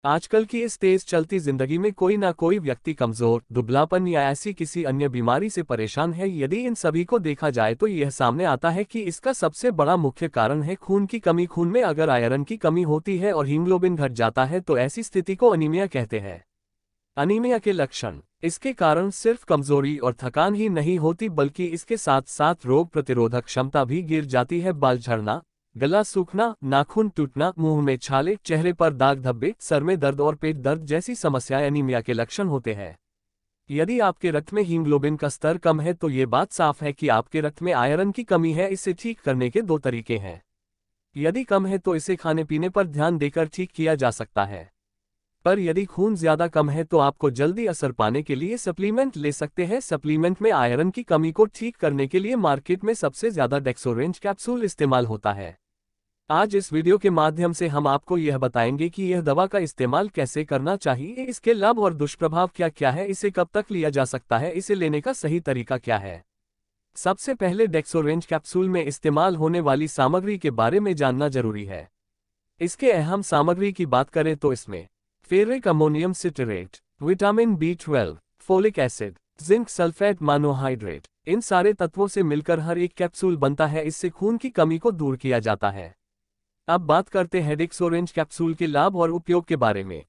आजकल की इस तेज चलती जिंदगी में कोई ना कोई व्यक्ति कमजोर, दुबलापन या ऐसी किसी अन्य बीमारी से परेशान है। यदि इन सभी को देखा जाए तो यह सामने आता है कि इसका सबसे बड़ा मुख्य कारण है खून की कमी। खून में अगर आयरन की कमी होती है और हीमोग्लोबिन घट जाता है तो ऐसी स्थिति को अनीमिया कहते हैं। अनीमिया के लक्षण। इसके कारण सिर्फ कमजोरी और थकान ही नहीं होती बल्कि इसके साथ साथ रोग प्रतिरोधक क्षमता भी गिर जाती है। बाल झड़ना, गला सूखना, नाखून टूटना, मुंह में छाले, चेहरे पर दाग धब्बे, सर में दर्द और पेट दर्द जैसी समस्याएं अनीमिया के लक्षण होते हैं। यदि आपके रक्त में हीमोग्लोबिन का स्तर कम है तो ये बात साफ है कि आपके रक्त में आयरन की कमी है। इसे ठीक करने के दो तरीके हैं। यदि कम है तो इसे खाने पीने पर ध्यान देकर ठीक किया जा सकता है, पर यदि खून ज्यादा कम है तो आपको जल्दी असर पाने के लिए सप्लीमेंट ले सकते हैं। सप्लीमेंट में आयरन की कमी को ठीक करने के लिए मार्केट में सबसे ज्यादा डेक्सोरेंज कैप्सूल इस्तेमाल होता है। आज इस वीडियो के माध्यम से हम आपको यह बताएंगे कि यह दवा का इस्तेमाल कैसे करना चाहिए, इसके लाभ और दुष्प्रभाव क्या क्या है, इसे कब तक लिया जा सकता है, इसे लेने का सही तरीका क्या है। सबसे पहले डेक्सोरेंज कैप्सूल में इस्तेमाल होने वाली सामग्री के बारे में जानना जरूरी है। इसके अहम सामग्री की बात करें तो इसमें ferric ammonium citrate, vitamin B12, folic acid, zinc sulphate monohydrate, इन सारे तत्वों से मिलकर हर एक कैप्सूल बनता है। इससे खून की कमी को दूर किया जाता है। अब बात करते हैं डेक्सोरेंज कैप्सूल के लाभ और उपयोग के बारे में।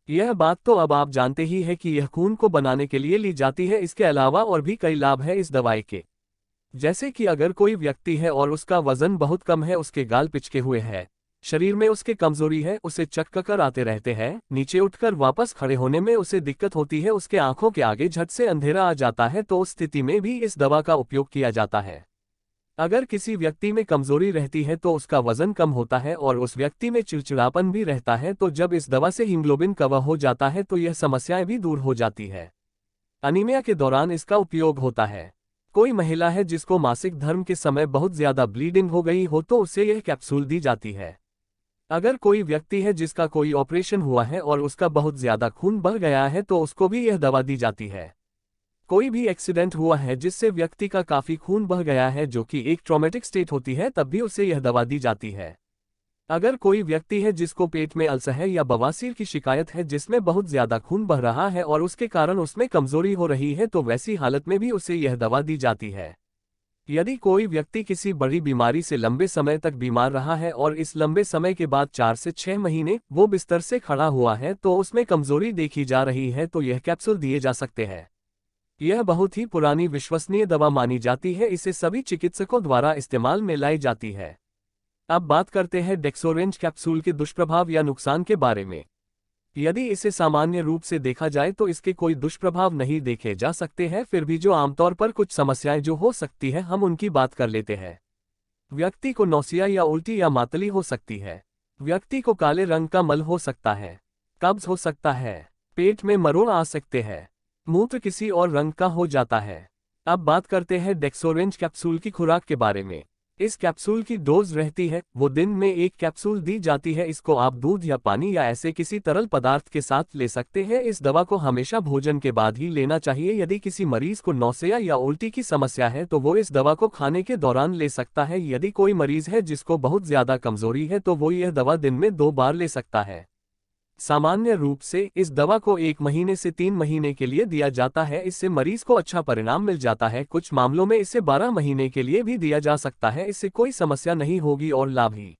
यह बात तो अब आप जानते ही है कि यह खून को बनाने के लिए ली जाती है। इसके अलावा और भी कई लाभ है इस दवाई के, जैसे कि अगर कोई व्यक्ति है और उसका वजन बहुत कम है, उसके गाल पिचके हुए हैं, शरीर में उसके कमजोरी है, उसे चक्कर आते रहते हैं, नीचे उठकर वापस खड़े होने में उसे दिक्कत होती है, उसके आंखों के आगे झट से अंधेरा आ जाता है, तो उस स्थिति में भी इस दवा का उपयोग किया जाता है। अगर किसी व्यक्ति में कमजोरी रहती है तो उसका वजन कम होता है और उस व्यक्ति में चिड़चिड़ापन भी रहता है, तो जब इस दवा से हीमोग्लोबिन कवर हो जाता है तो यह समस्याएं भी दूर हो जाती है। अनीमिया के दौरान इसका उपयोग होता है। कोई महिला है जिसको मासिक धर्म के समय बहुत ज्यादा ब्लीडिंग हो गई हो तो उसे यह कैप्सूल दी जाती है। अगर कोई व्यक्ति है जिसका कोई ऑपरेशन हुआ है और उसका बहुत ज्यादा खून बह गया है तो उसको भी यह दवा दी जाती है। कोई भी एक्सीडेंट हुआ है जिससे व्यक्ति का काफी खून बह गया है, जो कि एक ट्रॉमेटिक स्टेट होती है, तब भी उसे यह दवा दी जाती है। अगर कोई व्यक्ति है जिसको पेट में अल्सर है या बवासीर की शिकायत है जिसमें बहुत ज्यादा खून बह रहा है और उसके कारण उसमें कमजोरी हो रही है, तो वैसी हालत में भी उसे यह दवा दी जाती है। यदि कोई व्यक्ति किसी बड़ी बीमारी से लंबे समय तक बीमार रहा है और इस लंबे समय के बाद 4 से 6 महीने वो बिस्तर से खड़ा हुआ है तो उसमें कमजोरी देखी जा रही है, तो यह कैप्सूल दिए जा सकते हैं। यह बहुत ही पुरानी विश्वसनीय दवा मानी जाती है। इसे सभी चिकित्सकों द्वारा इस्तेमाल में लाई जाती है। अब बात करते हैं डेक्सोरेंज कैप्सूल के दुष्प्रभाव या नुकसान के बारे में। यदि इसे सामान्य रूप से देखा जाए तो इसके कोई दुष्प्रभाव नहीं देखे जा सकते हैं, फिर भी जो आमतौर पर कुछ समस्याएं जो हो सकती है हम उनकी बात कर लेते हैं। व्यक्ति को नौसिया या उल्टी या मातली हो सकती है। व्यक्ति को काले रंग का मल हो सकता है। कब्ज हो सकता है। पेट में मरोड़ आ सकते हैं। मूत्र किसी और रंग का हो जाता है। अब बात करते हैं डेक्सोरेंज कैप्सूल की खुराक के बारे में। इस कैप्सूल की डोज रहती है, वो दिन में 1 कैप्सूल दी जाती है। इसको आप दूध या पानी या ऐसे किसी तरल पदार्थ के साथ ले सकते हैं। इस दवा को हमेशा भोजन के बाद ही लेना चाहिए। यदि किसी मरीज को नौसिया या उल्टी की समस्या है तो वो इस दवा को खाने के दौरान ले सकता है। यदि कोई मरीज है जिसको बहुत ज्यादा कमजोरी है तो वो यह दवा दिन में 2 बार ले सकता है। सामान्य रूप से इस दवा को 1 महीने से 3 महीने के लिए दिया जाता है। इससे मरीज को अच्छा परिणाम मिल जाता है। कुछ मामलों में इसे 12 महीने के लिए भी दिया जा सकता है। इससे कोई समस्या नहीं होगी और लाभ ही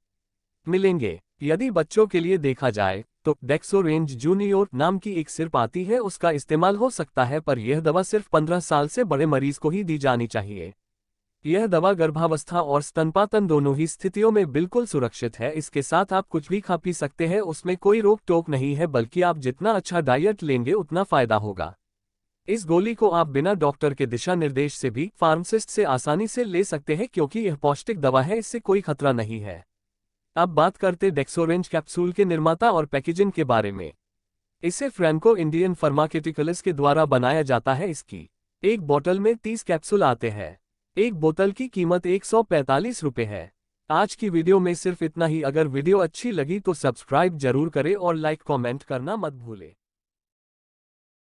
मिलेंगे। यदि बच्चों के लिए देखा जाए तो डेक्सोरेंज जूनियर नाम की एक सिरप आती है, उसका इस्तेमाल हो सकता है, पर यह दवा सिर्फ 15 साल से बड़े मरीज को ही दी जानी चाहिए। यह दवा गर्भावस्था और स्तनपातन दोनों ही स्थितियों में बिल्कुल सुरक्षित है। इसके साथ आप कुछ भी खा पी सकते हैं, उसमें कोई रोक टोक नहीं है, बल्कि आप जितना अच्छा डाइट लेंगे उतना फायदा होगा। इस गोली को आप बिना डॉक्टर के दिशा निर्देश से भी फार्मासिस्ट से आसानी से ले सकते हैं, क्योंकि यह पौष्टिक दवा है, इससे कोई खतरा नहीं है। अब बात करते डेक्सोरेंज कैप्सूल के निर्माता और पैकेजिंग के बारे में। इसे फ्रैंको इंडियन फार्मास्यूटिकल्स के द्वारा बनाया जाता है। इसकी एक बोतल में 30 कैप्सूल आते हैं। एक बोतल की कीमत 145 रुपये है। आज की वीडियो में सिर्फ इतना ही। अगर वीडियो अच्छी लगी तो सब्सक्राइब जरूर करें और लाइक कमेंट करना मत भूलें।